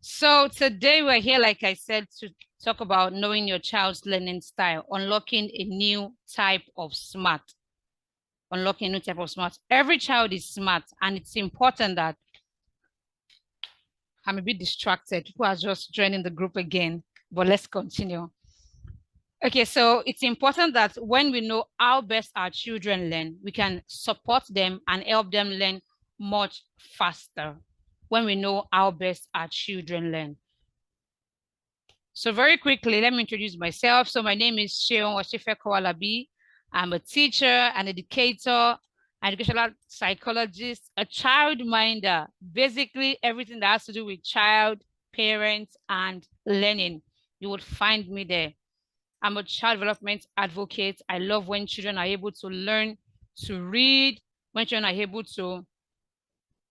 So today we're here, like I said, to talk about knowing your child's learning style, unlocking a new type of smart. Unlocking a new type of smart. Every child is smart, and it's important that I'm a bit distracted. People are just joining the group again, but let's continue. Okay, so it's important that when we know how best our children learn, we can support them and help them learn much faster when we know how best our children learn. So very quickly, let me introduce myself. So my name is Seun Osifeko Alabi. I'm a teacher, an educator, an educational psychologist, a child minder, basically everything that has to do with child, parents, and learning. You would find me there. I'm a child development advocate. I love when children are able to learn to read, when children are able to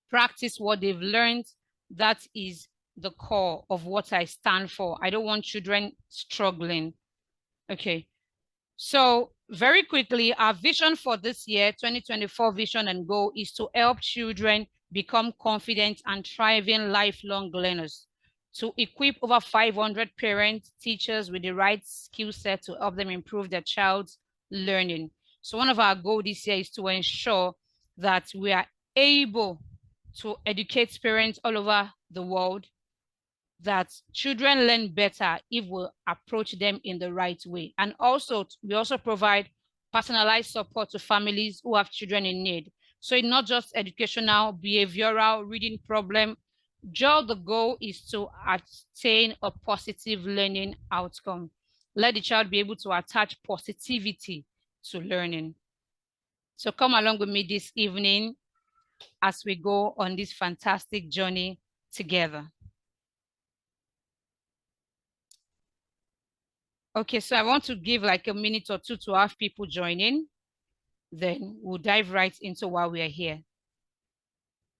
practice what they've learned. That is the core of what I stand for. I don't want children struggling. Okay. So very quickly, our vision for this year, 2024 vision and goal is to help children become confident and thriving lifelong learners, to equip over 500 parents, teachers with the right skill set to help them improve their child's learning. So one of our goals this year is to ensure that we are able to educate parents all over the world, that children learn better if we approach them in the right way. And also, we also provide personalized support to families who have children in need. So it's not just educational, behavioral, reading problem. Just the goal is to attain a positive learning outcome. Let the child be able to attach positivity to learning. So come along with me this evening as we go on this fantastic journey together. Okay, so I want to give like a minute or two to have people join in. Then we'll dive right into why we are here.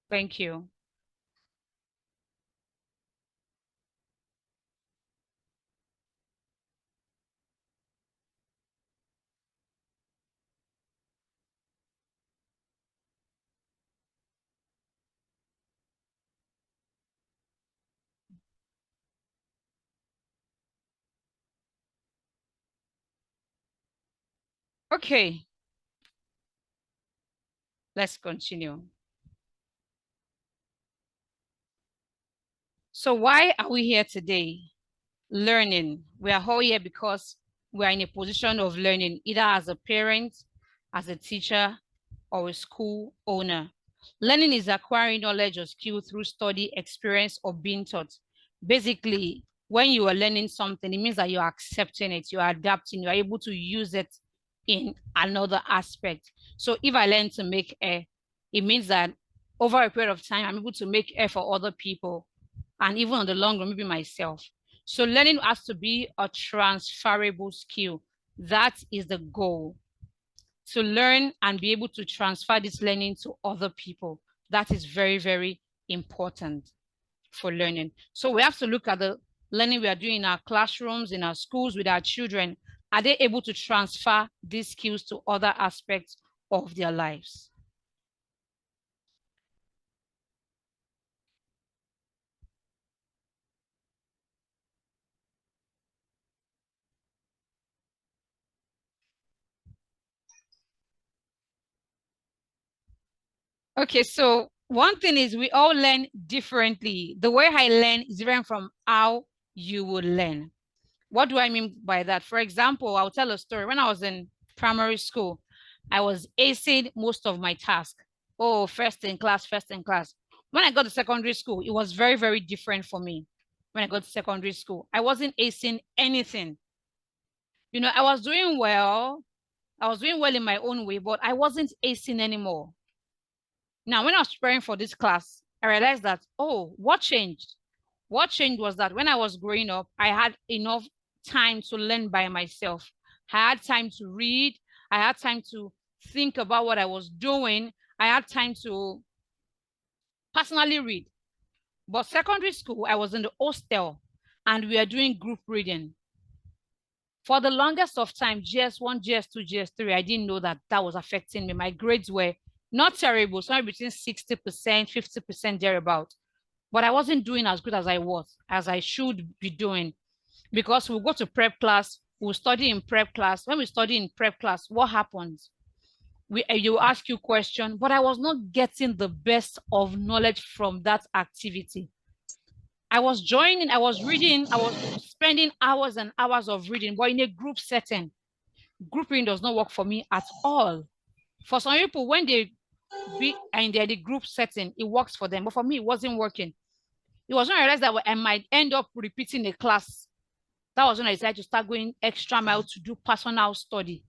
Thank you. Okay, let's continue. So why are we here today? Learning. We are all here because we are in a position of learning, either as a parent, as a teacher, or a school owner. Learning is acquiring knowledge or skill through study, experience, or being taught. Basically, when you are learning something, it means that you are accepting it, you are adapting, you are able to use it in another aspect. So if I learn to make air, it means that over a period of time, I'm able to make air for other people, and even on the long run, maybe myself. So learning has to be a transferable skill. That is the goal, to learn and be able to transfer this learning to other people. That is very, very important for learning. So we have to look at the learning we are doing in our classrooms, in our schools, with our children. Are they able to transfer these skills to other aspects of their lives? Okay, so one thing is we all learn differently. The way I learn is different from how you would learn. What do I mean by that? For example, I'll tell a story. When I was in primary school, I was acing most of my tasks. Oh, first in class, first in class. When I got to secondary school, it was very, very different for me. When I got to secondary school, I wasn't acing anything. You know, I was doing well. I was doing well in my own way, but I wasn't acing anymore. Now, when I was preparing for this class, I realized that, oh, what changed? What changed was that when I was growing up, I had enough time to learn by myself. I had time to read. I had time to think about what I was doing. I had time to personally read. But secondary school, I was in the hostel and we were doing group reading. For the longest of time, GS1, GS2, GS3, I didn't know that that was affecting me. My grades were not terrible, somewhere between 60%, 50% thereabout. but I wasn't doing as good as I should be doing, because we'll go to prep class, we'll study in prep class. When we study in prep class, what happens? You ask you question, but I was not getting the best of knowledge from that activity. I was joining, I was reading, I was spending hours and hours of reading, but in a group setting. Group reading does not work for me at all. For some people, when they be in the group setting, it works for them, but for me, it wasn't working. It was when I realized that I might end up repeating a class. That was when I decided to start going extra mile to do personal study.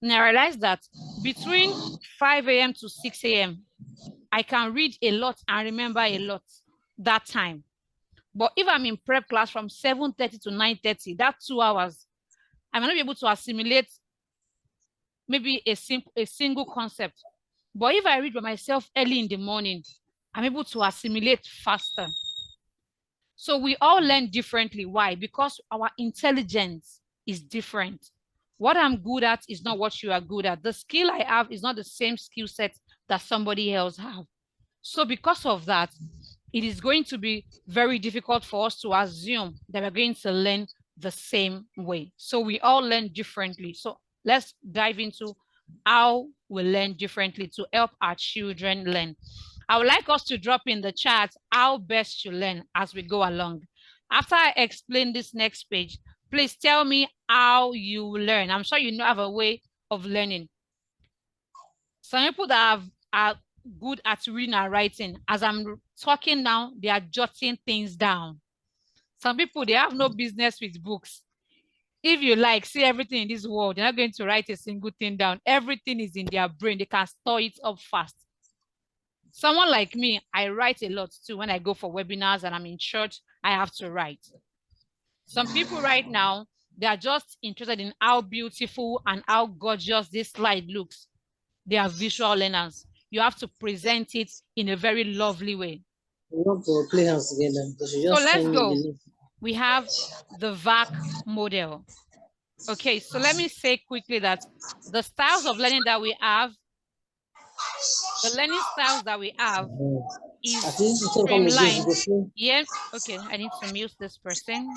And I realized that between 5 a.m. to 6 a.m., I can read a lot and remember a lot that time. But if I'm in prep class from 7:30 to 9:30, that's 2 hours, I might not be able to assimilate maybe a single concept. But if I read by myself early in the morning, I'm able to assimilate faster. So we all learn differently. Why? Because our intelligence is different. What I'm good at is not what you are good at. The skill I have is not the same skill set that somebody else have. So because of that, it is going to be very difficult for us to assume that we're going to learn the same way. So we all learn differently. So let's dive into how we learn differently to help our children learn. I would like us to drop in the chat how best you learn as we go along. After I explain this next page, please tell me how you learn. I'm sure you have a way of learning. Some people that are good at reading and writing, as I'm talking now, they are jotting things down. Some people, they have no business with books. If you like, see everything in this world, they're not going to write a single thing down. Everything is in their brain. They can store it up fast. Someone like me, I write a lot too. When I go for webinars and I'm in church, I have to write. Some people right now, they are just interested in how beautiful and how gorgeous this slide looks. They are visual learners. You have to present it in a very lovely way. We want to play hands together. So let's go. We have the VAC model. Okay, so let me say quickly that the styles of learning that we have, the learning styles that we have is streamlined. Yeah, okay, I need to mute this person.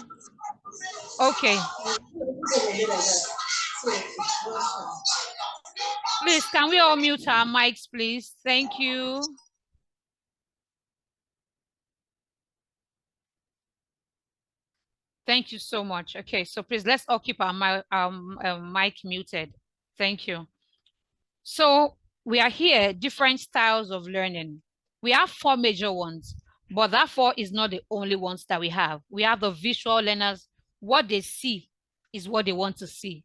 Okay. Please, can we all mute our mics, please? Thank you. Thank you so much. Okay, so please, let's all keep our mic muted. Thank you. So we are here, different styles of learning. We have 4 major ones, but that 4 is not the only ones that we have. We have the visual learners. What they see is what they want to see.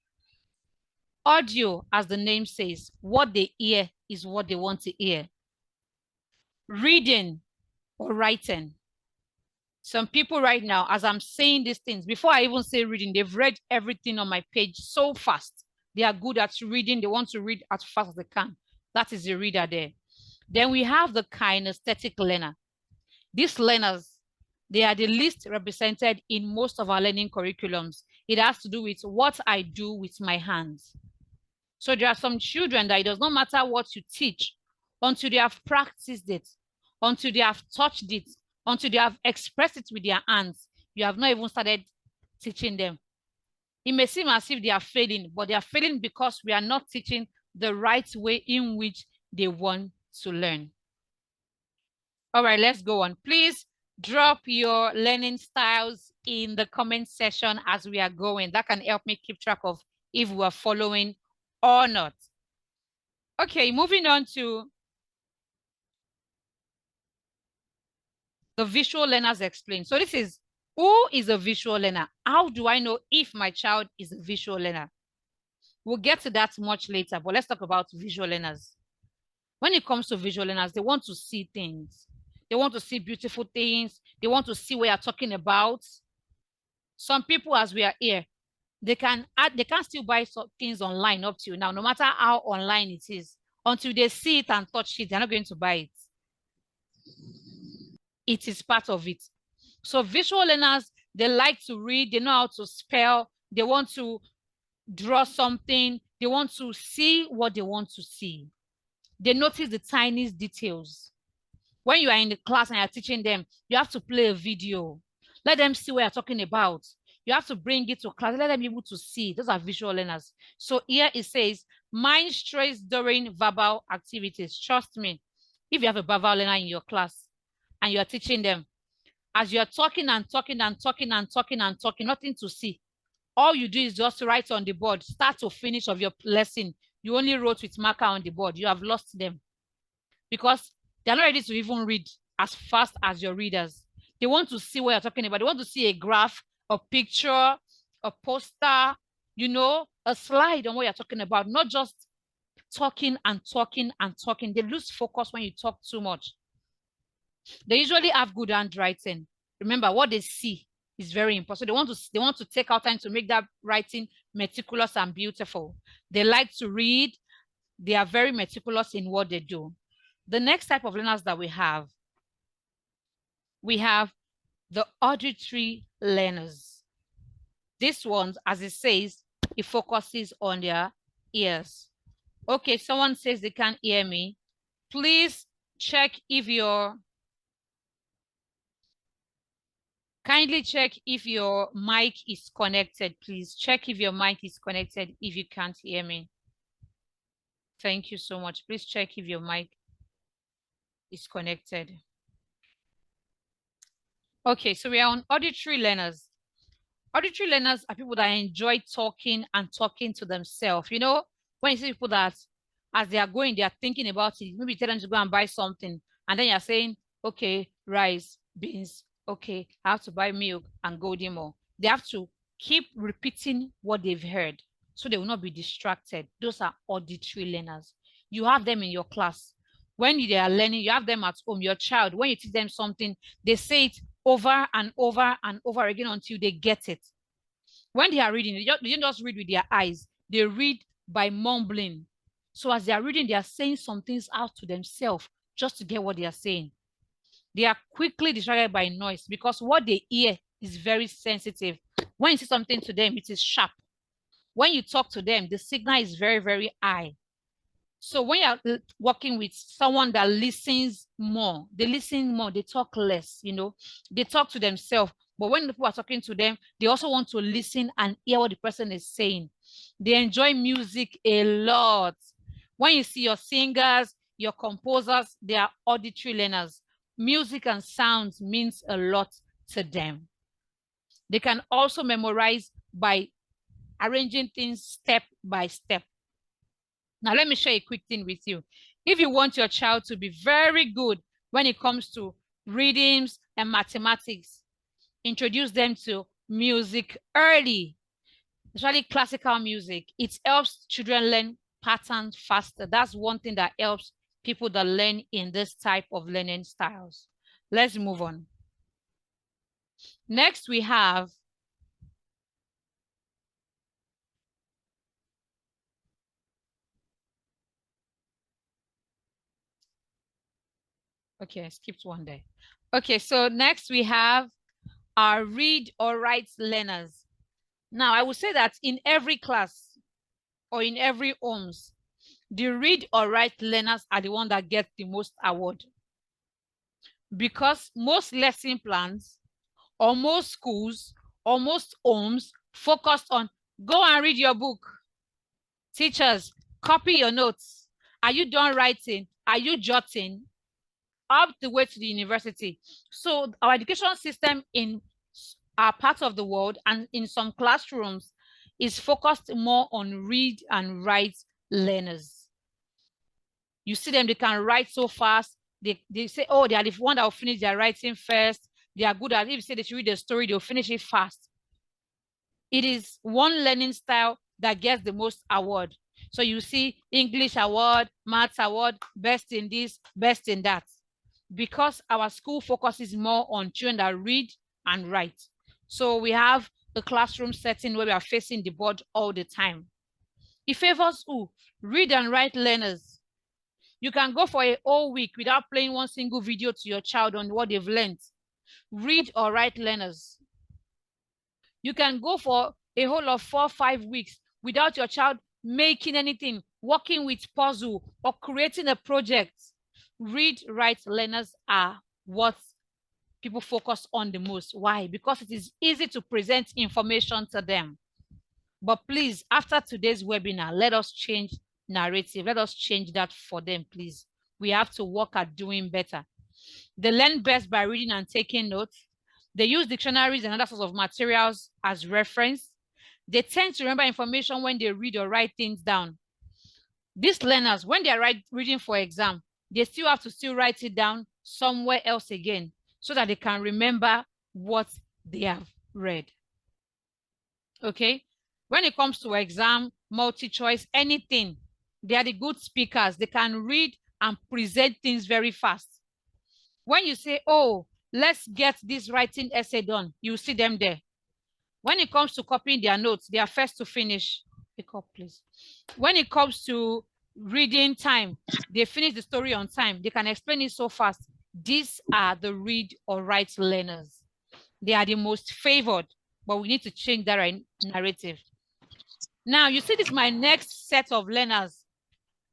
Audio, as the name says, what they hear is what they want to hear. Reading or writing. Some people right now, as I'm saying these things, before I even say reading, they've read everything on my page so fast. They are good at reading. They want to read as fast as they can. That is the reader there. Then we have the kinesthetic learner. These learners, they are the least represented in most of our learning curriculums. It has to do with what I do with my hands. So there are some children that it does not matter what you teach until they have practiced it, until they have touched it, until they have expressed it with their hands. You have not even started teaching them. It may seem as if they are failing, but they are failing because we are not teaching the right way in which they want to learn. All right, let's go on. Please drop your learning styles in the comment section as we are going. That can help me keep track of if we are following or not. Okay, moving on to the visual learners explain. So this is, who is a visual learner? How do I know if my child is a visual learner? We'll get to that much later, but let's talk about visual learners. When it comes to visual learners, they want to see things. They want to see beautiful things. They want to see what you're talking about. Some people, as we are here, they can still buy things online up to now, no matter how online it is. Until they see it and touch it, they're not going to buy it. It is part of it. So visual learners, they like to read, they know how to spell, they want to draw something, they want to see what they want to see. They notice the tiniest details. When you are in the class and you're teaching them, you have to play a video. Let them see what you're talking about. You have to bring it to class. Let them be able to see. Those are visual learners. So here it says, mind stress during verbal activities. Trust me, if you have a verbal learner in your class and you're teaching them, as you're talking and talking and talking and talking and talking, nothing to see. All you do is just write on the board, start to finish of your lesson. You only wrote with marker on the board. You have lost them because they're not ready to even read as fast as your readers. They want to see what you're talking about. They want to see a graph, a picture, a poster, you know, a slide on what you're talking about, not just talking and talking and talking. They lose focus when you talk too much. They usually have good handwriting. Remember, what they see is very important. So they want to take out time to make that writing meticulous and beautiful. They like to read. They are very meticulous in what they do. The next type of learners that we have the auditory learners. This one, as it says, it focuses on their ears. Okay, someone says they can't hear me. Please check if kindly check if your mic is connected, please. Check if your mic is connected if you can't hear me. Thank you so much. Please check if your mic is connected. Okay, so we are on auditory learners. Auditory learners are people that enjoy talking and talking to themselves. You know, when you see people that as they are going, they are thinking about it. Maybe you tell them to go and buy something, and then you're saying, okay, rice, beans, okay, I have to buy milk and golden more. They have to keep repeating what they've heard so they will not be distracted. Those are auditory learners. You have them in your class. When they are learning, you have them at home. Your child, when you teach them something, they say it over and over and over again until they get it. When they are reading, they don't just read with their eyes. They read by mumbling. So as they are reading, they are saying some things out to themselves just to get what they are saying. They are quickly distracted by noise because what they hear is very sensitive. When you say something to them, it is sharp. When you talk to them, the signal is very, very high. So when you're working with someone that listens more, they talk less, you know, they talk to themselves. But when people are talking to them, they also want to listen and hear what the person is saying. They enjoy music a lot. When you see your singers, your composers, they are auditory learners. Music and sounds means a lot to them. They can also memorize by arranging things step by step. Now, let me share a quick thing with you. If you want your child to be very good when it comes to readings and mathematics, introduce them to music early, especially classical music. It helps children learn patterns faster. That's one thing that helps people that learn in this type of learning styles. Let's move on. Next, we have okay, I skipped one day. Okay, so next we have our read or write learners. Now, I would say that in every class or in every homes, the read or write learners are the one that get the most award. Because most lesson plans or most schools or most homes focused on go and read your book. Teachers, copy your notes. Are you done writing? Are you jotting? Up the way to the university. So our education system in our part of the world and in some classrooms is focused more on read and write learners. You see them, they can write so fast. They say, oh, they are the one that will finish their writing first. They are good at it. If you say they should read the story, they'll finish it fast. It is one learning style that gets the most award. So you see English award, maths award, best in this, best in that. Because our school focuses more on children that read and write. So we have a classroom setting where we are facing the board all the time. It favors who? Read and write learners. You can go for a whole week without playing one single video to your child on what they've learned. Read or write learners. You can go for a whole of 4 or 5 weeks without your child making anything, working with puzzle or creating a project. read, write learners are what people focus on the most. Why? Because it is easy to present information to them. But please, after today's webinar, let us change narrative. Let us change that for them, please. We have to work at doing better. They learn best by reading and taking notes. They use dictionaries and other sorts of materials as reference. They tend to remember information when they read or write things down. These learners, when they are reading for exam, they still have to still write it down somewhere else again so that they can remember what they have read. Okay? When it comes to exam, multi-choice, anything, they are the good speakers. They can read and present things very fast. When you say, oh, let's get this writing essay done, you see them there. When it comes to copying their notes, they are first to finish. Pick up, please. When it comes to reading time, they finish the story on time. They can explain it so fast. These are the read or write learners. They are the most favored, but we need to change that narrative. Now, you see, this is my next set of learners.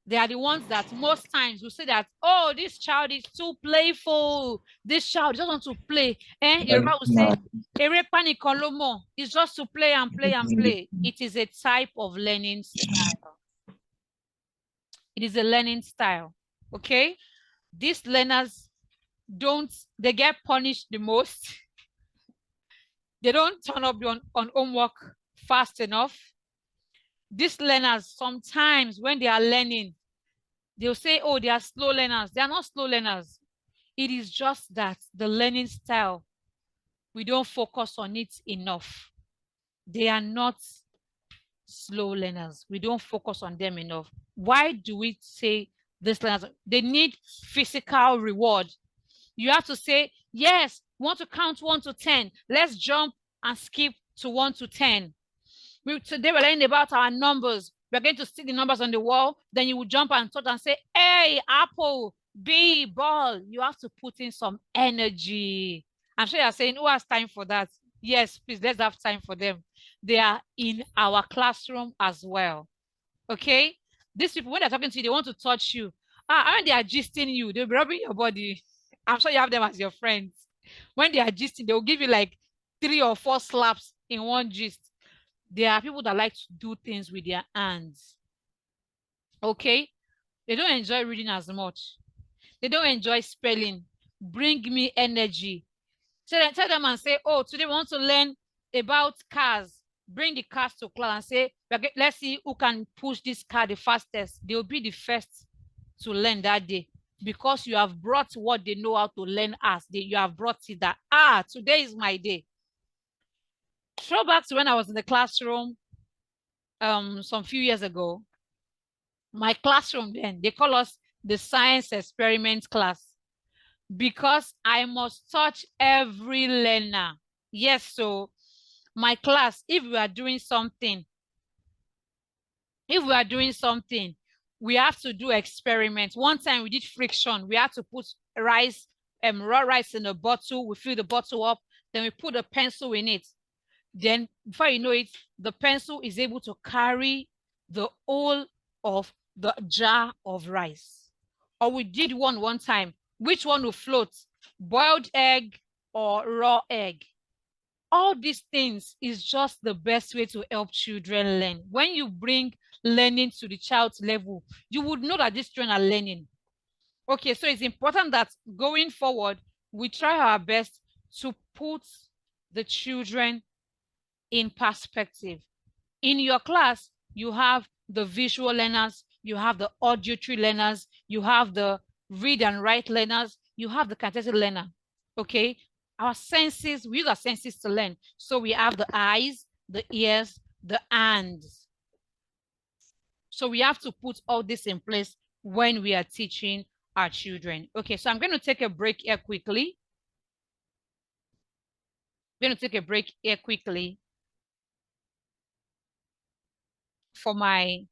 They are the ones that most times we say that, oh, this child is too playful. This child just wants to play. And Ira will say, it's just to play and play and play. It is a type of learning style. It is a learning style. Okay? These learners they get punished the most. They don't turn up on homework fast enough. These learners, sometimes when they are learning, they'll say, oh, they are slow learners. They are not slow learners. It is just that the learning style, we don't focus on it enough. They are not slow learners. We don't focus on them enough. Why do we say these learners? They need physical reward. You have to say, yes, we want to count 1 to 10. Let's jump and skip to 1 to 10. Today we're learning about our numbers. We're going to stick the numbers on the wall. Then you will jump and touch and say, A, apple, B, ball. You have to put in some energy. I'm sure you're saying, who has time for that? Yes, please, let's have time for them. They are in our classroom as well. Okay? These people, when they're talking to you, they want to touch you. When they are gisting you, they'll be rubbing your body. I'm sure you have them as your friends. When they are gisting, they'll give you like 3 or 4 slaps in one gist. There are people that like to do things with their hands. Okay? They don't enjoy reading as much. They don't enjoy spelling. Bring me energy. Tell them and say, oh, today we want to learn about cars. Bring the cars to class and say, let's see who can push this car the fastest. They'll be the first to learn that day because you have brought what they know how to learn as. You have brought it that, today is my day. Throwback to when I was in the classroom some few years ago. My classroom then, they call us the science experiment class because I must touch every learner. Yes, so my class, if we are doing something, we have to do experiments. One time we did friction. We had to put rice, raw rice in a bottle. We fill the bottle up. Then we put a pencil in it. Then before you know it, the pencil is able to carry the whole of the jar of rice. Or we did one time. Which one will float? Boiled egg or raw egg? All these things is just the best way to help children learn. When you bring learning to the child's level, you would know that these children are learning. Okay, so it's important that going forward, we try our best to put the children in perspective. In your class, you have the visual learners, you have the auditory learners, you have the read and write learners, you have the kinesthetic learner. Okay, our senses, we use our senses to learn. So we have the eyes, the ears, the hands. So we have to put all this in place when we are teaching our children. Okay, so I'm going to take a break here quickly. I'm going to take a break here quickly for my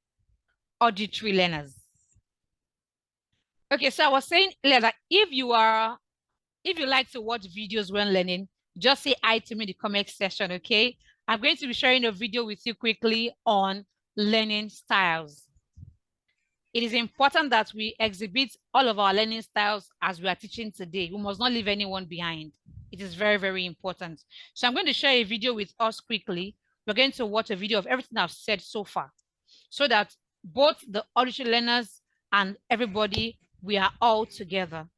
auditory learners. Okay, so I was saying that if you like to watch videos when learning, just say hi to me in the comment section, okay? I'm going to be sharing a video with you quickly on learning styles. It is important that we exhibit all of our learning styles as we are teaching today. We must not leave anyone behind. It is very, very important. So I'm going to share a video with us quickly. We're going to watch a video of everything I've said so far so that both the auditory learners and everybody, we are all together.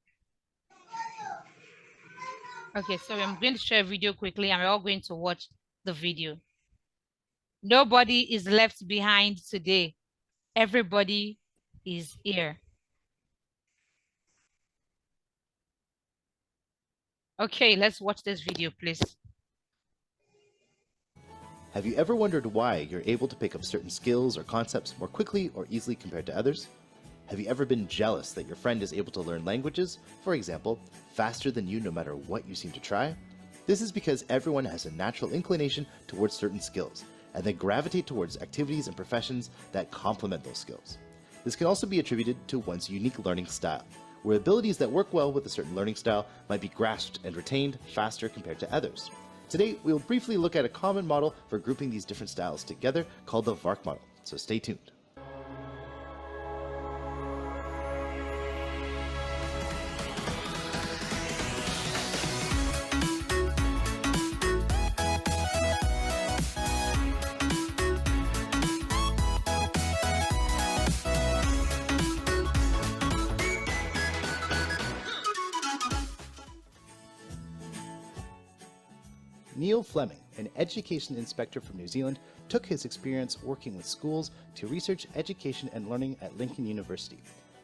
Okay, so I'm going to share a video quickly and we're all going to watch the video. Nobody is left behind today. Everybody is here. Okay, let's watch this video, please. Have you ever wondered why you're able to pick up certain skills or concepts more quickly or easily compared to others? Have you ever been jealous that your friend is able to learn languages, for example, faster than you no matter what you seem to try? This is because everyone has a natural inclination towards certain skills, and they gravitate towards activities and professions that complement those skills. This can also be attributed to one's unique learning style, where abilities that work well with a certain learning style might be grasped and retained faster compared to others. Today, we will briefly look at a common model for grouping these different styles together called the VARK model, so stay tuned. Neil Fleming, an education inspector from New Zealand, took his experience working with schools to research education and learning at Lincoln University.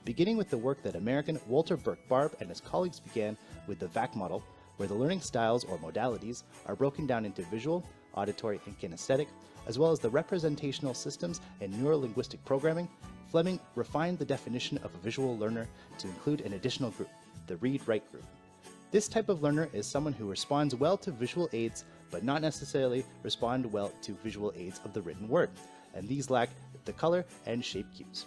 Beginning with the work that American Walter Burke-Barb and his colleagues began with the VAK model, where the learning styles or modalities are broken down into visual, auditory, and kinesthetic, as well as the representational systems and neurolinguistic programming, Fleming refined the definition of a visual learner to include an additional group, the read-write group. This type of learner is someone who responds well to visual aids, but not necessarily respond well to visual aids of the written word, and these lack the color and shape cues.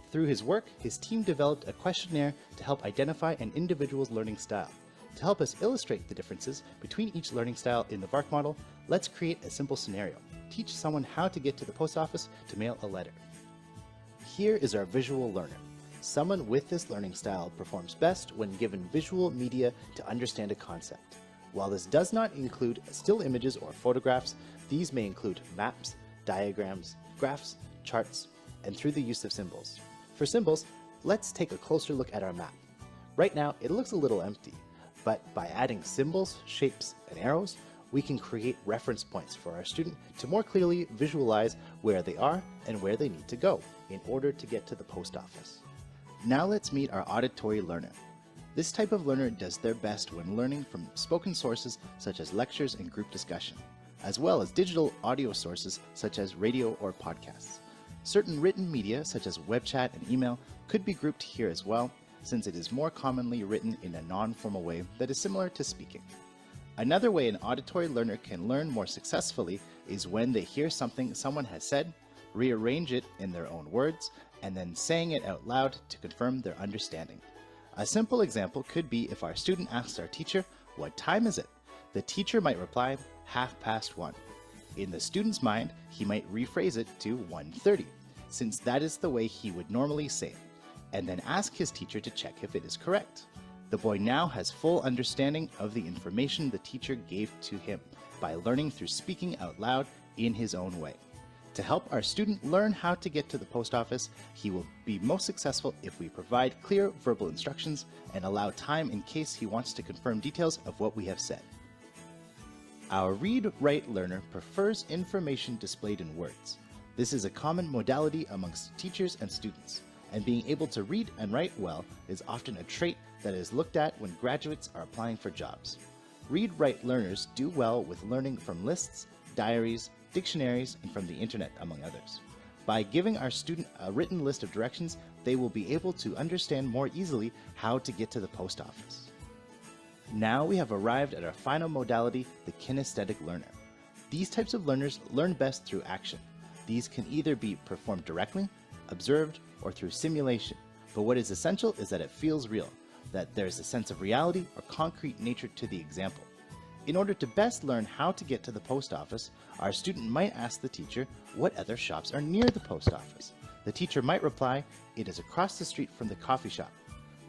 Through his work, his team developed a questionnaire to help identify an individual's learning style. To help us illustrate the differences between each learning style in the VARK model, let's create a simple scenario. Teach someone how to get to the post office to mail a letter. Here is our visual learner. Someone with this learning style performs best when given visual media to understand a concept. While this does not include still images or photographs, these may include maps, diagrams, graphs, charts, and through the use of symbols. For symbols, let's take a closer look at our map. Right now, it looks a little empty, but by adding symbols, shapes, and arrows, we can create reference points for our student to more clearly visualize where they are and where they need to go in order to get to the post office. Now let's meet our auditory learner. This type of learner does their best when learning from spoken sources such as lectures and group discussion, as well as digital audio sources such as radio or podcasts. Certain written media such as web chat and email could be grouped here as well, since it is more commonly written in a non-formal way that is similar to speaking. Another way an auditory learner can learn more successfully is when they hear something someone has said, rearrange it in their own words, and then saying it out loud to confirm their understanding. A simple example could be if our student asks our teacher, "What time is it?" The teacher might reply, "1:30." In the student's mind, he might rephrase it to 1:30, since that is the way he would normally say it, and then ask his teacher to check if it is correct. The boy now has full understanding of the information the teacher gave to him by learning through speaking out loud in his own way. To help our student learn how to get to the post office, he will be most successful if we provide clear verbal instructions and allow time in case he wants to confirm details of what we have said. Our read-write learner prefers information displayed in words. This is a common modality amongst teachers and students, and being able to read and write well is often a trait that is looked at when graduates are applying for jobs. Read-write learners do well with learning from lists, diaries, dictionaries, and from the internet, among others. By giving our student a written list of directions, they will be able to understand more easily how to get to the post office. Now we have arrived at our final modality, the kinesthetic learner. These types of learners learn best through action. These can either be performed directly, observed, or through simulation, but what is essential is that it feels real, that there is a sense of reality or concrete nature to the example. In order to best learn how to get to the post office, our student might ask the teacher what other shops are near the post office. The teacher might reply, "It is across the street from the coffee shop."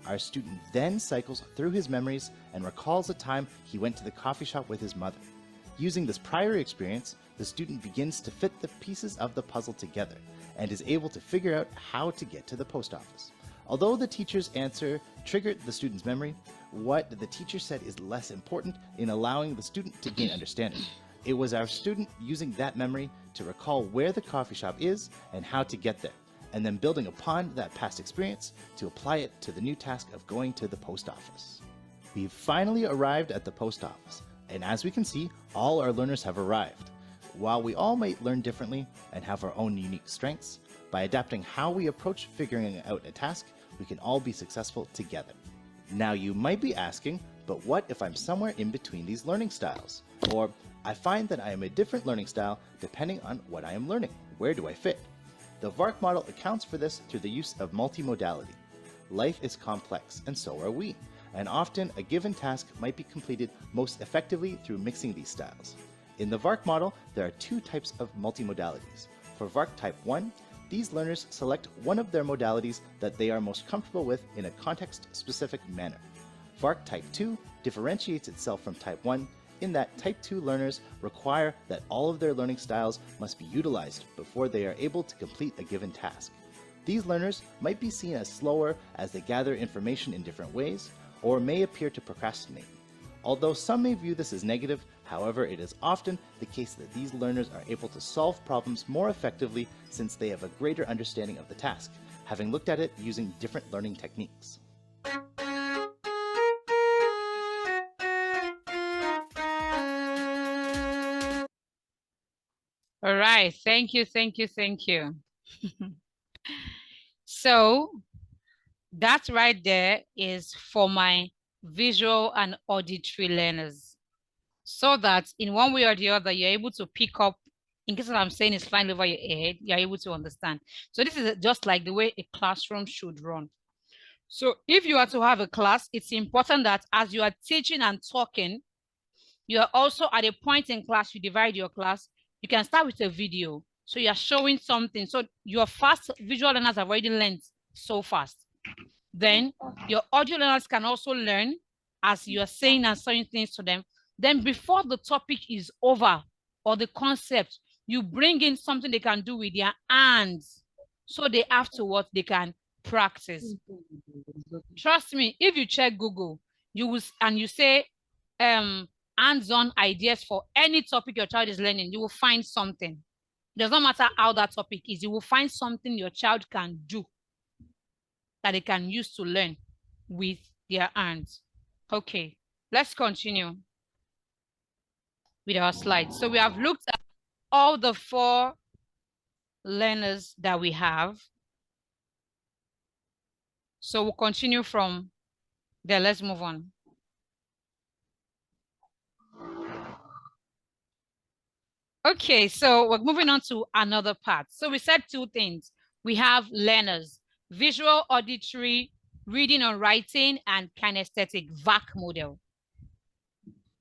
Our student then cycles through his memories and recalls a time he went to the coffee shop with his mother. Using this prior experience, the student begins to fit the pieces of the puzzle together and is able to figure out how to get to the post office. Although the teacher's answer triggered the student's memory, what the teacher said is less important in allowing the student to gain understanding. It was our student using that memory to recall where the coffee shop is and how to get there, and then building upon that past experience to apply it to the new task of going to the post office. We've finally arrived at the post office, and as we can see, all our learners have arrived. While we all might learn differently and have our own unique strengths, by adapting how we approach figuring out a task, we can all be successful together. Now you might be asking, but what if I'm somewhere in between these learning styles? Or I find that I am a different learning style depending on what I am learning. Where do I fit? The VARK model accounts for this through the use of multimodality. Life is complex, and so are we, and often a given task might be completed most effectively through mixing these styles. In the VARK model, there are two types of multimodalities. For VARK Type 1, these learners select one of their modalities that they are most comfortable with in a context-specific manner. VARK Type 2 differentiates itself from Type 1 in that Type 2 learners require that all of their learning styles must be utilized before they are able to complete a given task. These learners might be seen as slower as they gather information in different ways, or may appear to procrastinate. Although some may view this as negative, however, it is often the case that these learners are able to solve problems more effectively since they have a greater understanding of the task, having looked at it using different learning techniques. All right, thank you. So that right there is for my visual and auditory learners, so that in one way or the other, you're able to pick up, in case what I'm saying is flying over your head, you're able to understand. So this is just like the way a classroom should run. So if you are to have a class, it's important that as you are teaching and talking, you are also at a point in class, you divide your class. You can start with a video. So you are showing something. So your fast visual learners have already learned so fast. Then your audio learners can also learn as you are saying and showing things to them. Then before the topic is over or the concept, you bring in something they can do with their hands. So they afterwards, they can practice. Trust me, if you check Google, you will, and you say hands-on ideas for any topic your child is learning, you will find something. It does not matter how that topic is, you will find something your child can do that they can use to learn with their hands. Okay, let's continue with our slides. So we have looked at all the 4 learners that we have. So we'll continue from there. Let's move on. Okay, so we're moving on to another part. So we said 2 things. We have learners, visual, auditory, reading and writing, and kinesthetic, VARK model.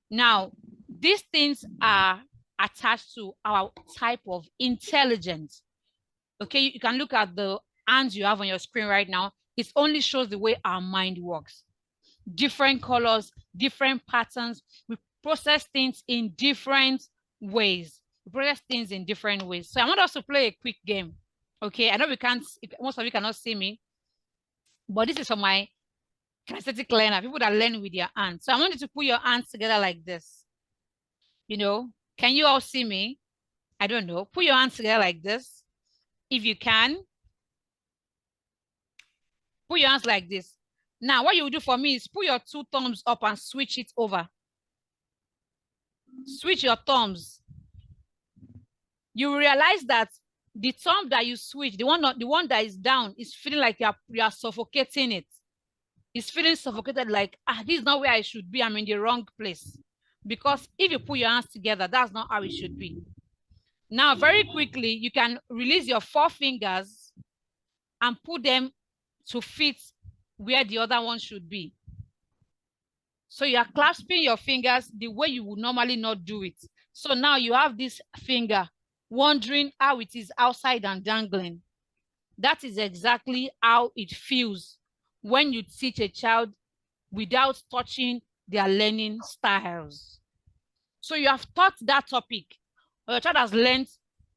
Now, these things are attached to our type of intelligence. Okay, you can look at the hands you have on your screen right now. It only shows the way our mind works. Different colors, different patterns. We process things in different ways. So I want us to play a quick game. Okay, I know most of you cannot see me, but this is for my kinesthetic learner, people that learn with their hands. So I want you to put your hands together like this. You know, can you all see me? I don't know. Put your hands together like this. If you can, put your hands like this. Now, what you will do for me is put your 2 thumbs up and switch it over. Switch your thumbs. You will realize that the thumb that you switch, the one that is down, is feeling like you are suffocating it. It's feeling suffocated, like, this is not where I should be. I'm in the wrong place. Because if you put your hands together, that's not how it should be. Now, very quickly, you can release your 4 fingers and put them to fit where the other one should be. So you are clasping your fingers the way you would normally not do it. So now you have this finger wondering how it is outside and dangling. That is exactly how it feels when you teach a child without touching their learning styles. So you have taught that topic, or your child has learned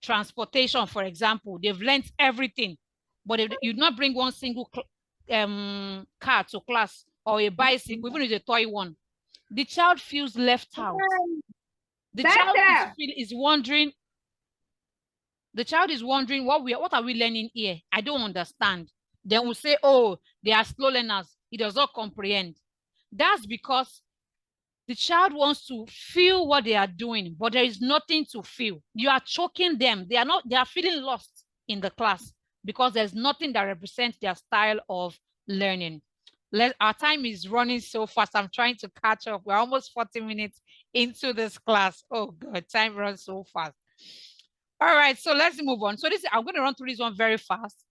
transportation, for example. They've learned everything, but you do not bring one single car to class or a bicycle, even if it's a toy one. The child feels left out. The child is wondering. The child is wondering what are we learning here? I don't understand. Then we'll say, oh, they are slow learners. He does not comprehend. That's because the child wants to feel what they are doing, but there is nothing to feel. You are choking them. They are feeling lost in the class because there's nothing that represents their style of learning. Our time is running so fast. I'm trying to catch up. We're almost 40 minutes into this class. Oh God, time runs so fast. All right, so let's move on. So I'm going to run through this one very fast.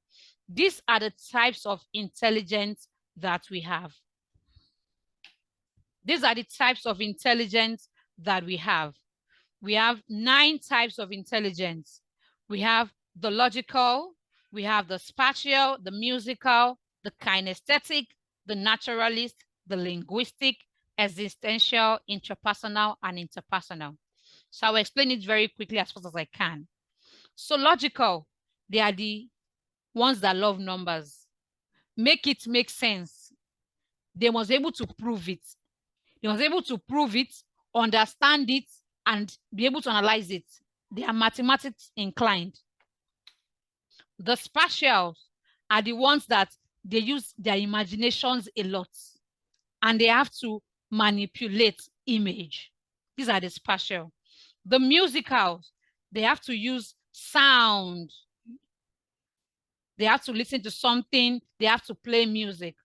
These are the types of intelligence that we have. These are the types of intelligence that we have. We have 9 types of intelligence. We have the logical, we have the spatial, the musical, the kinesthetic, the naturalist, the linguistic, existential, intrapersonal, and interpersonal. So I'll explain it very quickly as fast as I can. So logical, they are the ones that love numbers. Make it make sense. They must be able to prove it. They must be able to prove it, understand it, and be able to analyze it. They are mathematics inclined. The spatials are the ones that they use their imaginations a lot, and they have to manipulate image. These are the spatial. The musicals, they have to use sound. They have to listen to something. They have to play music.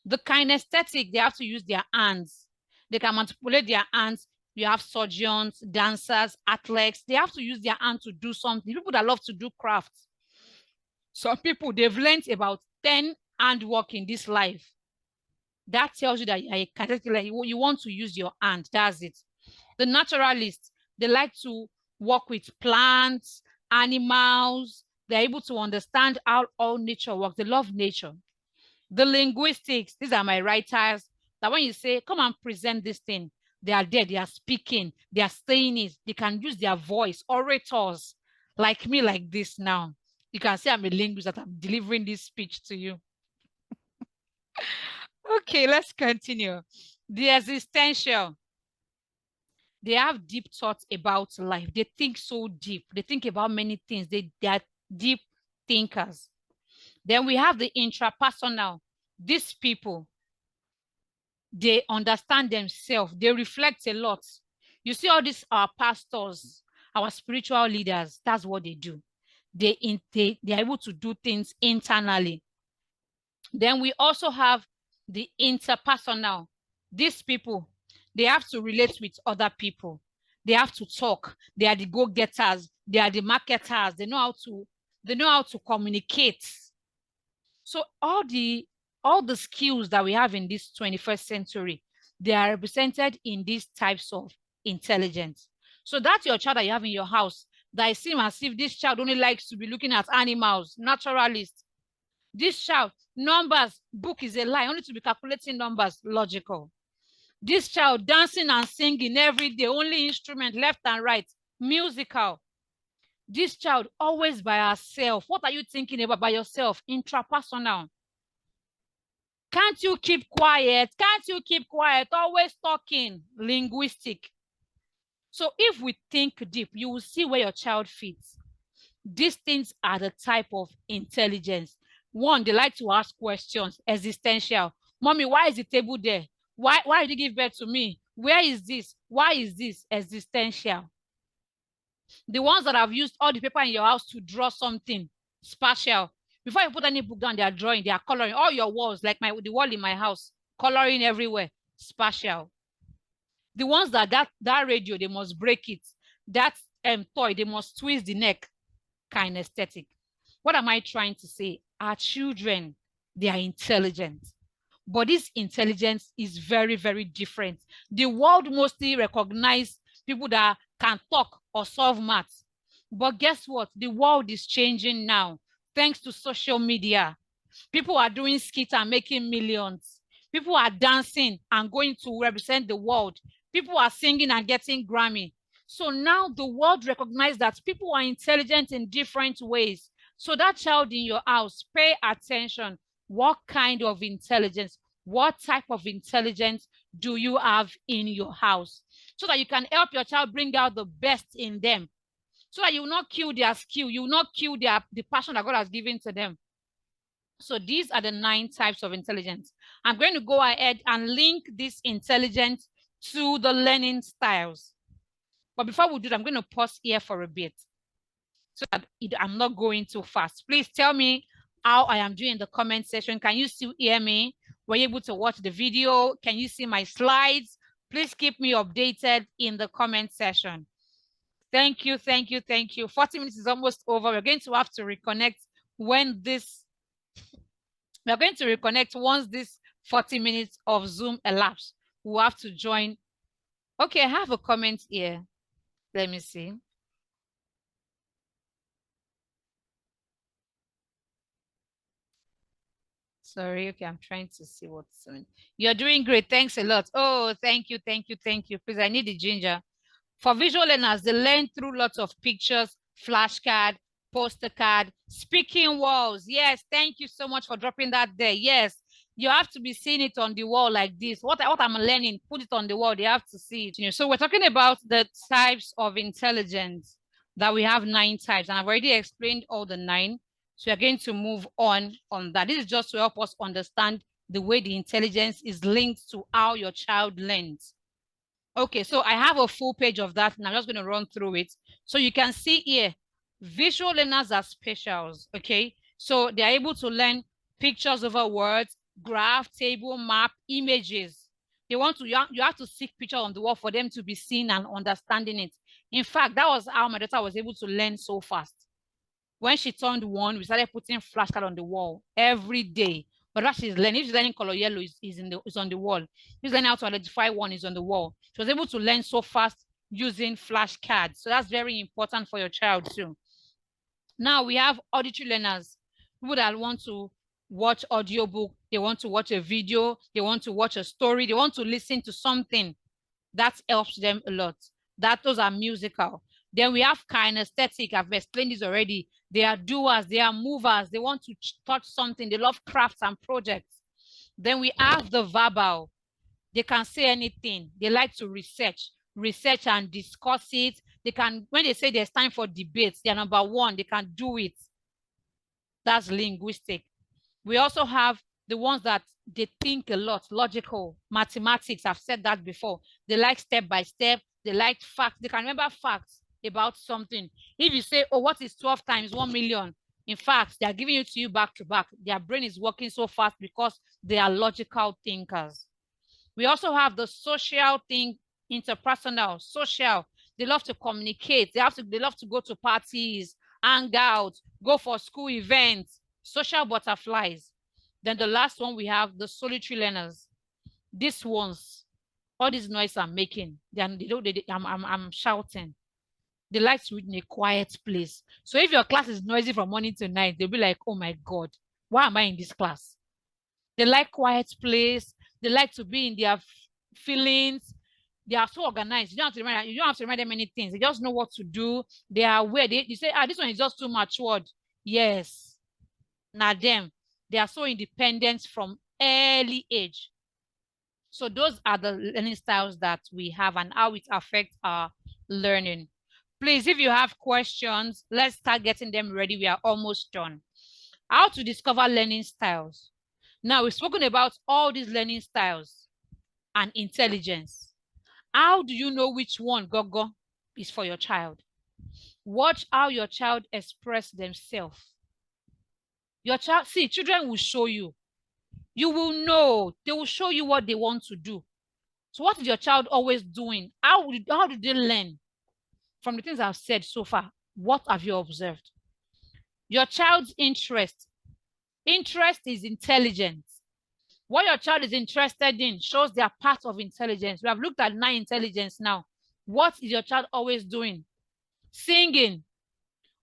The kinesthetic, they have to use their hands. They can manipulate their hands. You have surgeons, dancers, athletes. They have to use their hand to do something. People that love to do crafts. Some people, they've learned about 10 handwork in this life. That tells you that you want to use your hand. That's it. The naturalists, they like to work with plants, animals. They're able to understand how all nature works. They love nature. The linguistics, these are my writers, that when you say, come and present this thing, they are there, they are speaking, they are saying it, they can use their voice, orators, like me like this now. You can say I'm a linguist, that I'm delivering this speech to you. Okay, let's continue. The existential, they have deep thoughts about life. They think so deep. They think about many things. They are deep thinkers. Then we have the intrapersonal. These people, they understand themselves. They reflect a lot. You see all these our pastors, our spiritual leaders, that's what they do. They are able to do things internally. Then we also have the interpersonal. These people, they have to relate with other people. They have to talk. They are the go-getters. They are the marketers. They know how to communicate. So all the skills that we have in this 21st century, they are represented in these types of intelligence. So that's your child that you have in your house, that it seems as if this child only likes to be looking at animals, naturalist. This child, numbers, book is a lie, only to be calculating numbers, logical. This child dancing and singing every day, only instrument left and right, musical. This child always by herself. What are you thinking about by yourself? Intrapersonal. Can't you keep quiet? Can't you keep quiet? Always talking. Linguistic. So if we think deep, you will see where your child fits. These things are the type of intelligence. One, they like to ask questions. Existential. Mommy, why is the table there? Why did you give birth to me? Where is this? Why is this? Existential. The ones that have used all the paper in your house to draw something. Spatial. Before you put any book down, they are drawing, they are coloring. All your walls, like the wall in my house, coloring everywhere. Spatial. The ones that radio, they must break it. That toy, they must twist the neck. Kinesthetic. What am I trying to say? Our children, they are intelligent. But this intelligence is very, very different. The world mostly recognizes people that can talk or solve maths. But guess what? The world is changing now. thanks to social media. People are doing skits and making millions. People are dancing and going to represent the world. People are singing and getting Grammy. So now the world recognizes that people are intelligent in different ways. So that child in your house, pay attention. What kind of intelligence, what type of intelligence do you have in your house? So that you can help your child bring out the best in them. So that you will not kill their skill, you will not kill the passion that God has given to them. So these are the 9 types of intelligence. I'm going to go ahead and link this intelligence to the learning styles. But before we do that, I'm going to pause here for a bit so that I'm not going too fast. Please tell me how I am doing in the comment section. Can you still hear me? Were you able to watch the video? Can you see my slides? Please keep me updated in the comment section. Thank you, thank you, thank you. 40 minutes is almost over. We're going to have to reconnect when this, we're going to reconnect once this 40 minutes of Zoom elapse. We'll have to join. Okay, I have a comment here. Let me see. Sorry, okay, I'm trying to see what's on. You're doing great. Thanks a lot. Oh, thank you, thank you, thank you. Please, I need the ginger. For visual learners, they learn through lots of pictures, flashcard, poster card, speaking walls. Yes, thank you so much for dropping that there. Yes, you have to be seeing it on the wall like this. What I'm learning, put it on the wall. They have to see it. So we're talking about the types of intelligence that we have 9 types, and I've already explained all the 9. So we're going to move on that. This is just to help us understand the way the intelligence is linked to how your child learns. Okay, so I have a full page of that, and I'm just going to run through it. So you can see here, visual learners are specials, okay? So they're able to learn pictures over words, graph, table, map, images. They want to, you have to seek pictures on the wall for them to be seen and understanding it. In fact, that was how my daughter was able to learn so fast. When she turned 1, we started putting flashcard on the wall every day. But that she's learning, if she's learning color yellow, is on the wall. If she's learning how to identify 1, is on the wall. She was able to learn so fast using flashcards. So that's very important for your child too. Now we have auditory learners, people that want to watch audiobook, they want to watch a video, they want to watch a story, they want to listen to something. That helps them a lot. Those are musical. Then we have kinesthetic. I've explained this already. They are doers, they are movers, they want to touch something, they love crafts and projects. Then we have the verbal. They can say anything. They like to research and discuss it. They can, when they say there's time for debates, they're number 1, they can do it. That's linguistic. We also have the ones that they think a lot, logical, mathematics. I've said that before. They like step by step. They like facts. They can remember facts about something. If you say, oh, what is 12 times 1 million? In fact, they are giving it to you back to back. Their brain is working so fast because they are logical thinkers. We also have the social thing, interpersonal, social. They love to communicate. They love to go to parties, hang out, go for school events, social butterflies. Then the last one, we have the solitary learners. These ones, all this noise I'm making, I'm shouting. They like to read in a quiet place. So if your class is noisy from morning to night, they'll be like, oh my God, why am I in this class? They like quiet place. They like to be in their feelings. They are so organized. You don't have to remind them many things. They just know what to do. They are aware. You say, this one is just too matured. Yes. Now them. They are so independent from early age. So those are the learning styles that we have and how it affects our learning. Please, if you have questions, let's start getting them ready. We are almost done. How to discover learning styles. Now, we've spoken about all these learning styles and intelligence. How do you know which one, Gogo, is for your child? Watch how your child express themselves. Your child, see, children will show you. You will know. They will show you what they want to do. So what is your child always doing? How do they learn? From the things I've said so far, what have you observed? Your child's interest. Interest is intelligence. What your child is interested in shows their part of intelligence. We have looked at 9 intelligence now. What is your child always doing? Singing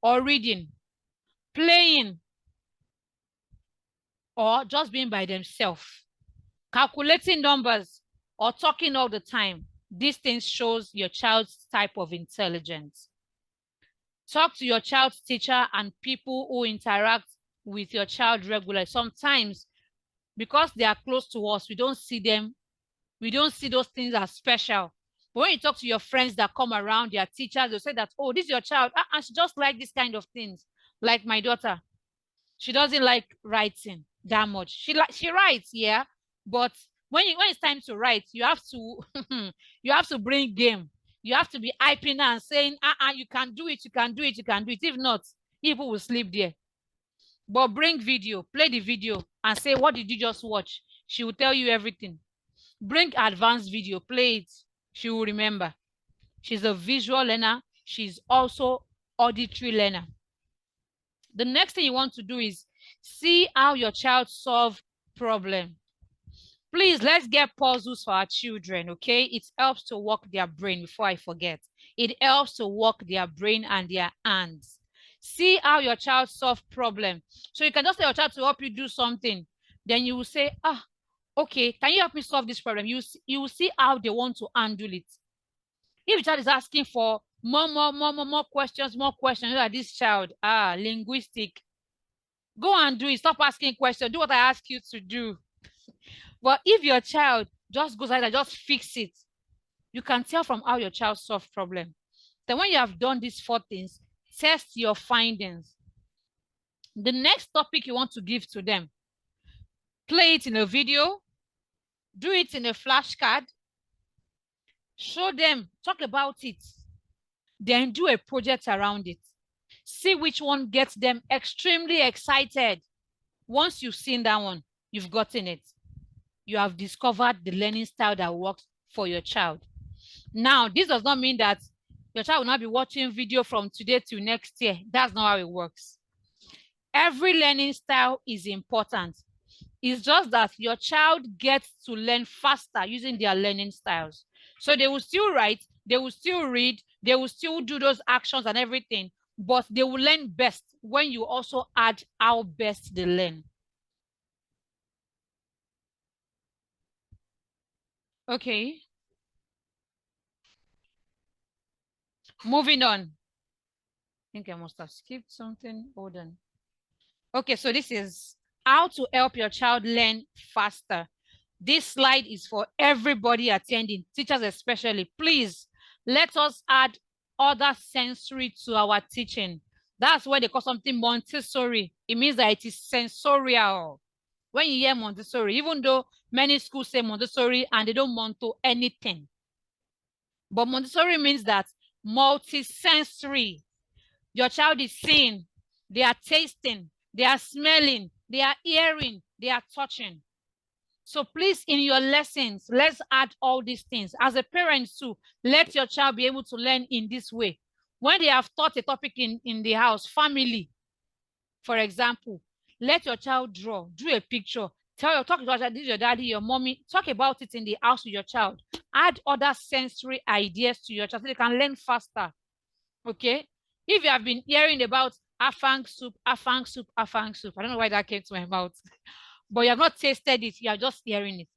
or reading, playing or just being by themselves, calculating numbers, or talking all the time. These things shows your child's type of intelligence. Talk to your child's teacher and people who interact with your child regularly. Sometimes, because they are close to us, we don't see them. We don't see those things as special. But when you talk to your friends that come around, their teachers, they'll say that, oh, this is your child. And she just like this kind of things. Like my daughter, she doesn't like writing that much. She writes, yeah, but when it's time to write, you have to you have to bring game. You have to be hyping and saying, you can do it, you can do it, you can do it. If not, people will sleep there. But bring video, play the video, and say, what did you just watch? She will tell you everything. Bring advanced video, play it. She will remember. She's a visual learner. She's also auditory learner. The next thing you want to do is see how your child solve problem. Please, let's get puzzles for our children, okay? It helps to work their brain. Before I forget, it helps to work their brain and their hands. See how your child solve problem. So you can just tell your child to help you do something. Then you will say, okay, can you help me solve this problem? You will see how they want to handle it. If the child is asking for more questions, like this child, linguistic, go and do it. Stop asking questions. Do what I ask you to do. But if your child just goes ahead and just fix it, you can tell from how your child solves problem. Then when you have done these 4 things, test your findings. The next topic you want to give to them, play it in a video, do it in a flashcard, show them, talk about it, then do a project around it. See which one gets them extremely excited. Once you've seen that one, you've gotten it. You have discovered the learning style that works for your child. Now, this does not mean that your child will not be watching video from today to next year. That's not how it works. Every learning style is important. It's just that your child gets to learn faster using their learning styles. So they will still write, they will still read, they will still do those actions and everything, but they will learn best when you also add how best they learn. Okay. Moving on. I think I must have skipped something. Hold on. Okay, so this is how to help your child learn faster. This slide is for everybody attending, teachers especially. Please, let us add other sensory to our teaching. That's why they call something Montessori. It means that it is sensorial. When you hear Montessori, even though many schools say Montessori and they don't Monto anything. But Montessori means that multisensory. Your child is seeing, they are tasting, they are smelling, they are hearing, they are touching. So please, in your lessons, let's add all these things. As a parent too, let your child be able to learn in this way. When they have taught a topic in the house, family, for example, let your child draw, do a picture, talk to your child, this is your daddy, your mommy, talk about it in the house with your child. Add other sensory ideas to your child so they can learn faster. Okay? If you have been hearing about afang soup, afang soup, afang soup, I don't know why that came to my mouth, but you have not tasted it, you are just hearing it.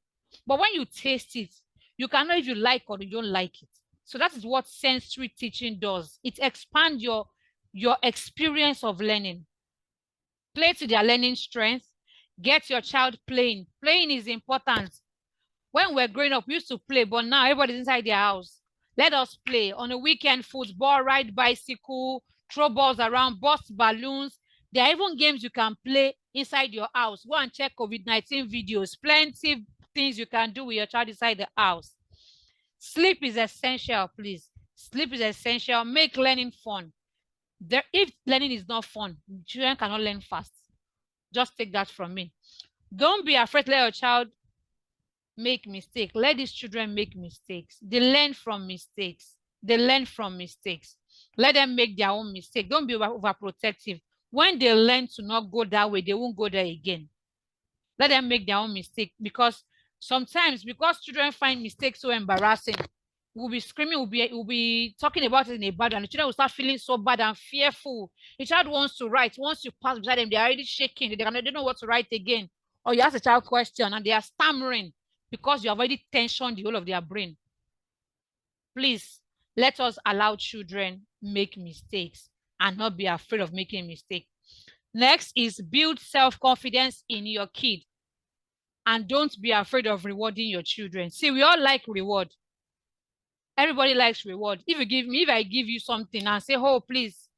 But when you taste it, you can know if you like or you don't like it. So that is what sensory teaching does. It expands your experience of learning. Play to their learning strength. Get your child playing. Playing is important. When we're growing up, we used to play, but now everybody's inside their house. Let us play. On a weekend, football, ride bicycle, throw balls around, bust balloons. There are even games you can play inside your house. Go and check COVID-19 videos. Plenty things you can do with your child inside the house. Sleep is essential, please. Sleep is essential. Make learning fun. If learning is not fun, children cannot learn fast. Just take that from me. Don't be afraid to let your child make mistakes. Let these children make mistakes. They learn from mistakes. They learn from mistakes. Let them make their own mistake. Don't be overprotective. When they learn to not go that way, they won't go there again. Let them make their own mistake, because sometimes, because children find mistakes so embarrassing, we'll be screaming, we'll be talking about it in a bad way, and the children will start feeling so bad and fearful. The child wants to write. Once you pass beside them, they're already shaking. They don't know what to write again. or you ask a child question and they are stammering because you have already tensioned the whole of their brain. Please, let us allow children make mistakes and not be afraid of making a mistake. Next is build self-confidence in your kid and don't be afraid of rewarding your children. See, we all like reward. Everybody likes reward. If I give you something and say, oh, please,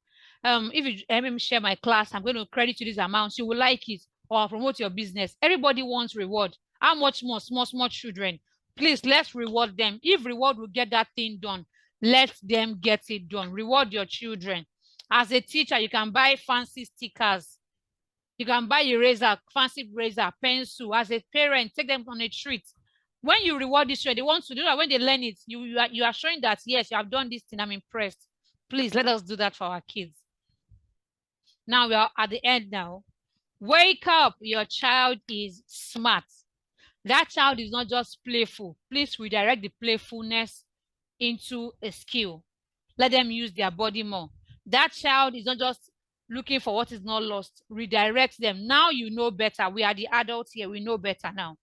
if you help me share my class, I'm going to credit you this amount, you will like it, or I'll promote your business. Everybody wants reward. How much more small children? Please, let's reward them. If reward will get that thing done, let them get it done. Reward your children. As a teacher, you can buy fancy stickers. You can buy eraser, fancy eraser, pencil. As a parent, take them on a treat. When you reward this way, they want to do that. When they learn it, you are showing that, yes, you have done this thing, I'm impressed. Please, let us do that for our kids. Now we are at the end now. Wake up, your child is smart. That child is not just playful. Please redirect the playfulness into a skill. Let them use their body more. That child is not just looking for what is not lost. Redirect them. Now you know better. We are the adults here. We know better now.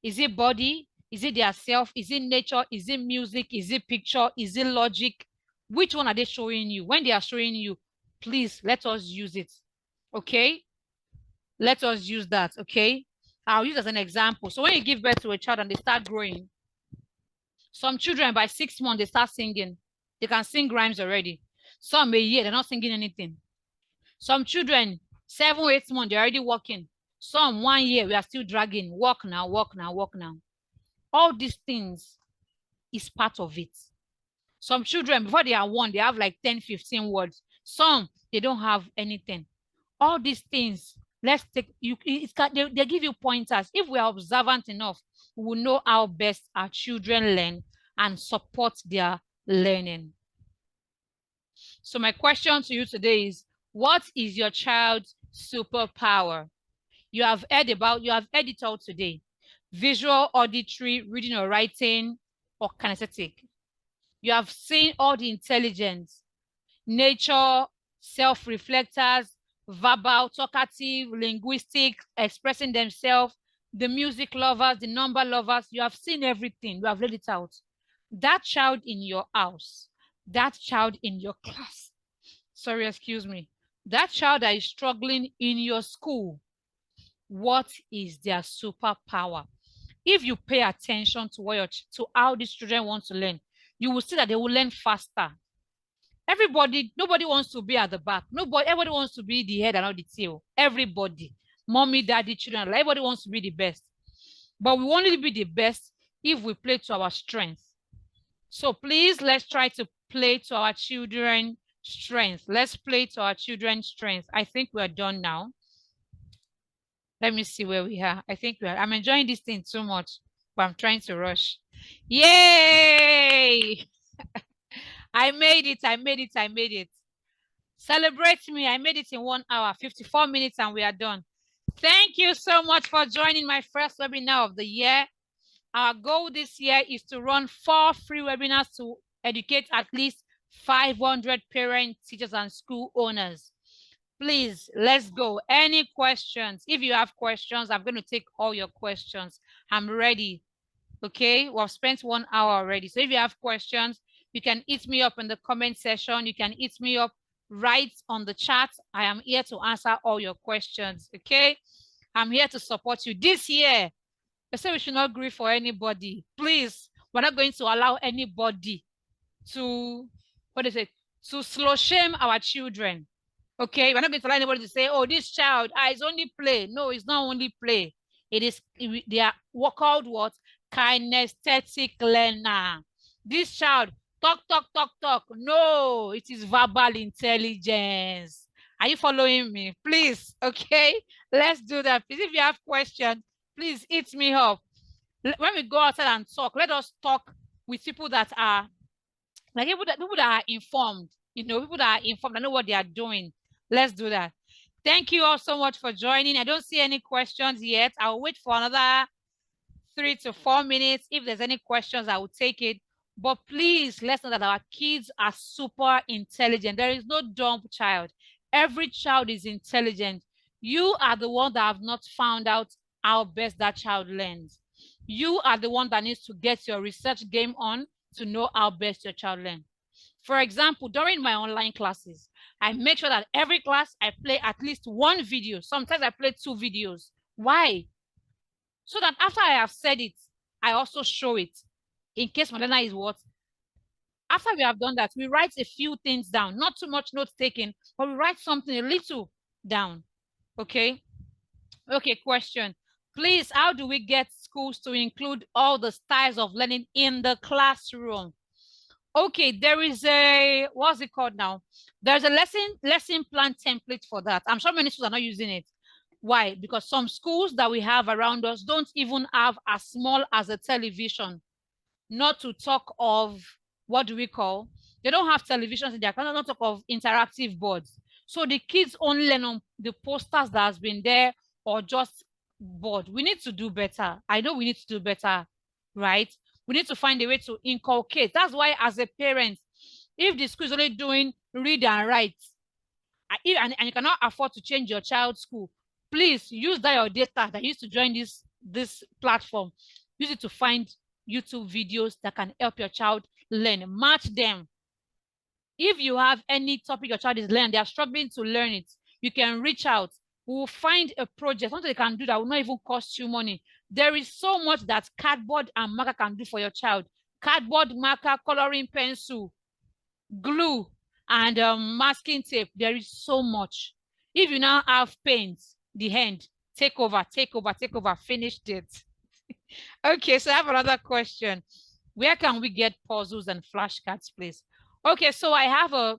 Is it body? Is it their self? Is it nature? Is it music? Is it picture? Is it logic? Which one are they showing you? When they are showing you, please let us use it. Okay? Let us use that. Okay? I'll use as an example. So when you give birth to a child and they start growing, some children by 6 months, they start singing. They can sing rhymes already. Some a year, they're not singing anything. Some children, 7 or 8 months, they're already walking. Some 1 year, we are still dragging. Walk now, walk now, walk now. All these things is part of it. Some children, before they are 1, they have like 10, 15 words. Some, they don't have anything. All these things, let's take, they give you pointers. If we are observant enough, we will know how best our children learn and support their learning. So my question to you today is, what is your child's superpower? You have heard it all today. Visual, auditory, reading or writing, or kinesthetic. You have seen all the intelligence, nature, self-reflectors, verbal, talkative, linguistic, expressing themselves, the music lovers, the number lovers. You have seen everything. You have laid it out. That child in your house, that child in your class, sorry, excuse me, that child that is struggling in your school, what is their superpower? If you pay attention to how these children want to learn, you will see that they will learn faster. Nobody wants to be at the back. Everybody wants to be the head and not the tail. Everybody, mommy, daddy, children, everybody wants to be the best. But we want to be the best if we play to our strengths. So please, let's try to play to our children's strengths. Let's play to our children's strengths. I think we're done now. Let me see where we are. I think I'm enjoying this thing too much, but I'm trying to rush. Yay! I made it. Celebrate me. I made it in 1 hour, 54 minutes, and we are done. Thank you so much for joining my first webinar of the year. Our goal this year is to run 4 free webinars to educate at least 500 parents, teachers, and school owners. Please, let's go. Any questions? If you have questions, I'm going to take all your questions. I'm ready. Okay, we've spent 1 hour already. So if you have questions, you can hit me up in the comment section. You can hit me up right on the chat. I am here to answer all your questions. Okay, I'm here to support you this year. I say we should not grieve for anybody. Please, we're not going to allow anybody to, to slow shame our children. Okay, we're not going to allow anybody to say, oh, this child, it's only play. No, it's not only play. They are called what? Kinesthetic learner. This child, talk. No, it is verbal intelligence. Are you following me? Please, okay? Let's do that. Please, if you have questions, please hit me up. When we go outside and talk, let us talk with people that are, like people that are informed, people that are informed, I know what they are doing. Let's do that. Thank you all so much for joining. I don't see any questions yet. I'll wait for another 3 to 4 minutes. If there's any questions, I will take it. But please, let's know that our kids are super intelligent. There is no dumb child. Every child is intelligent. You are the one that have not found out how best that child learns. You are the one that needs to get your research game on to know how best your child learns. For example, during my online classes, I make sure that every class I play at least one video. Sometimes I play 2 videos. Why? So that after I have said it, I also show it. In case my learner is what? After we have done that, we write a few things down. Not too much note taking, but we write something a little down. Okay? Okay, question. Please, how do we get schools to include all the styles of learning in the classroom? Okay, there is a, what's it called now? There's a lesson plan template for that. I'm sure many schools are not using it. Why? Because some schools that we have around us don't even have as small as a television. Not to talk of, what do we call? They don't have televisions in their class, not talk of interactive boards. So the kids only learn on the posters that has been there or just board. We need to do better. I know we need to do better, right? We need to find a way to inculcate. That's why as a parent, if the school is only doing read and write, and you cannot afford to change your child's school, please use that your data that used to join this platform. Use it to find YouTube videos that can help your child learn. Match them. If you have any topic your child is learning, they are struggling to learn it, you can reach out. We will find a project, something they can do that will not even cost you money. There is so much that cardboard and marker can do for your child. Cardboard, marker, coloring pencil, glue, and masking tape. There is so much. If you now have paint, the hand, take over, finished it. Okay, so I have another question. Where can we get puzzles and flashcards, please? Okay, so I have a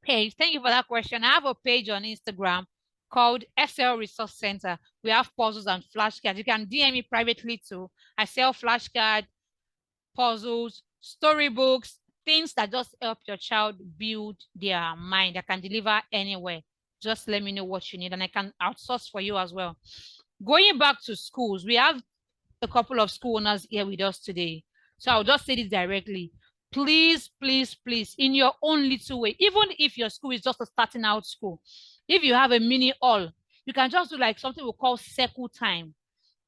page. Thank you for that question. I have a page on Instagram called SL Resource Center. We have puzzles and flashcards. You can DM me privately too. I sell flashcards, puzzles, storybooks, things that just help your child build their mind. I can deliver anywhere. Just let me know what you need and I can outsource for you as well. Going back to schools, we have a couple of school owners here with us today. So I'll just say this directly. Please, please, please, in your own little way, even if your school is just a starting out school, if you have a mini hall, you can just do like something we call circle time.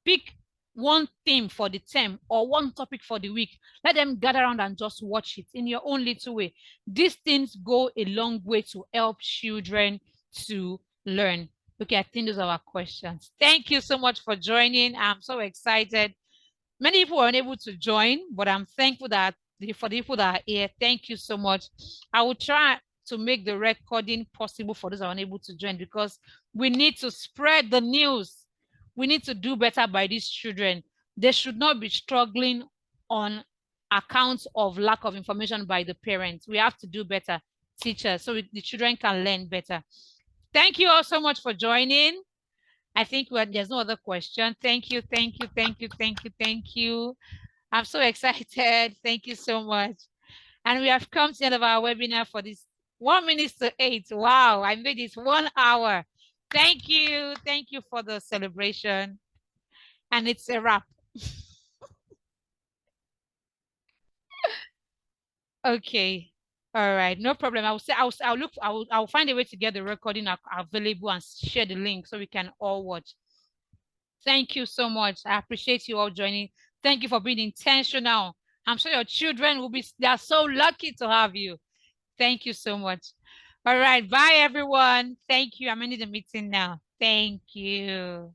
Pick one theme for the term or one topic for the week. Let them gather around and just watch it in your own little way. These things go a long way to help children to learn. Okay, I think those are our questions. Thank you so much for joining. I'm so excited. Many people were unable to join, but I'm thankful that for the people that are here, thank you so much. I will try to make the recording possible for those that are unable to join because we need to spread the news. We need to do better by these children. They should not be struggling on account of lack of information by the parents. We have to do better, teachers, so the children can learn better. Thank you all so much for joining. I think there's no other question. Thank you, thank you, thank you, thank you, thank you. I'm so excited. Thank you so much. And we have come to the end of our webinar for this 1 minute to 8. Wow, I made it 1 hour. Thank you. Thank you for the celebration. And it's a wrap. Okay. All right, no problem. I'll find a way to get the recording available and share the link so we can all watch. Thank you so much. I appreciate you all joining. Thank you for being intentional. I'm sure your children they are so lucky to have you. Thank you so much. All right, bye everyone. Thank you. I'm ending the meeting now. Thank you.